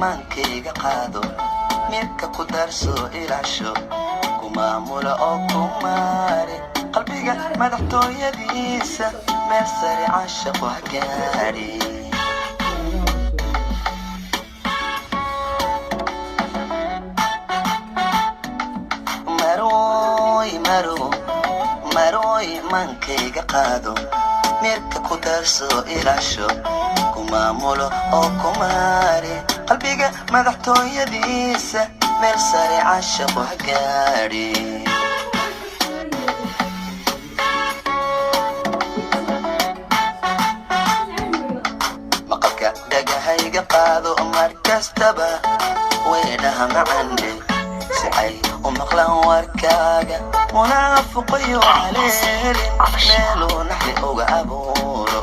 maankayga qaado midka ku darso ilaasho ku maamula oo ku maare qalbiga madaxtooyadiisa meel sare caashaqo ha gaadhi maroy maankayga qaado midka ku darso ilaasho ku maamulo oo ku maare qalbiga madaxtooyadiisa meel sare caashaqo ha gaadhi maqalka dhagahayga qaado mar kastaba weedhaha macande si ay u maqlaan warkaaga munaafiqiyo haleelin meeluu naxli uga abuuro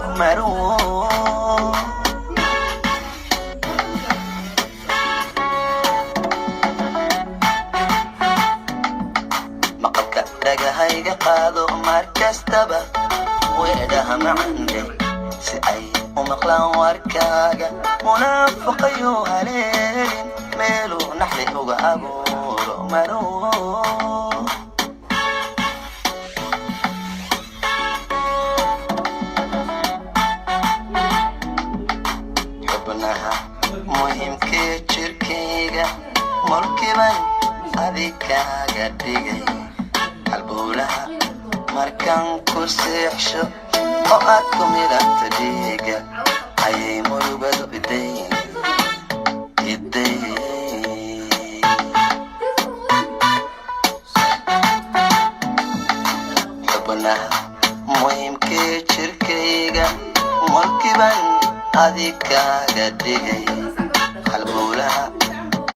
maqalka dhagahayga qaado mar kastaba weedhaha macande si ay u maqlaan warkaaga munaafiqiyo haleelin meeluu naxli uga abuuro xubnaha muhiimkee jirkayga mulkiban adikaaga dhigay halbowlaha markaan ku seexsho oo aad ku midhanta dhiiga ayay murugadu iday muhiimkee jirkayga mulkiban adikaaga dhigay halbowlaha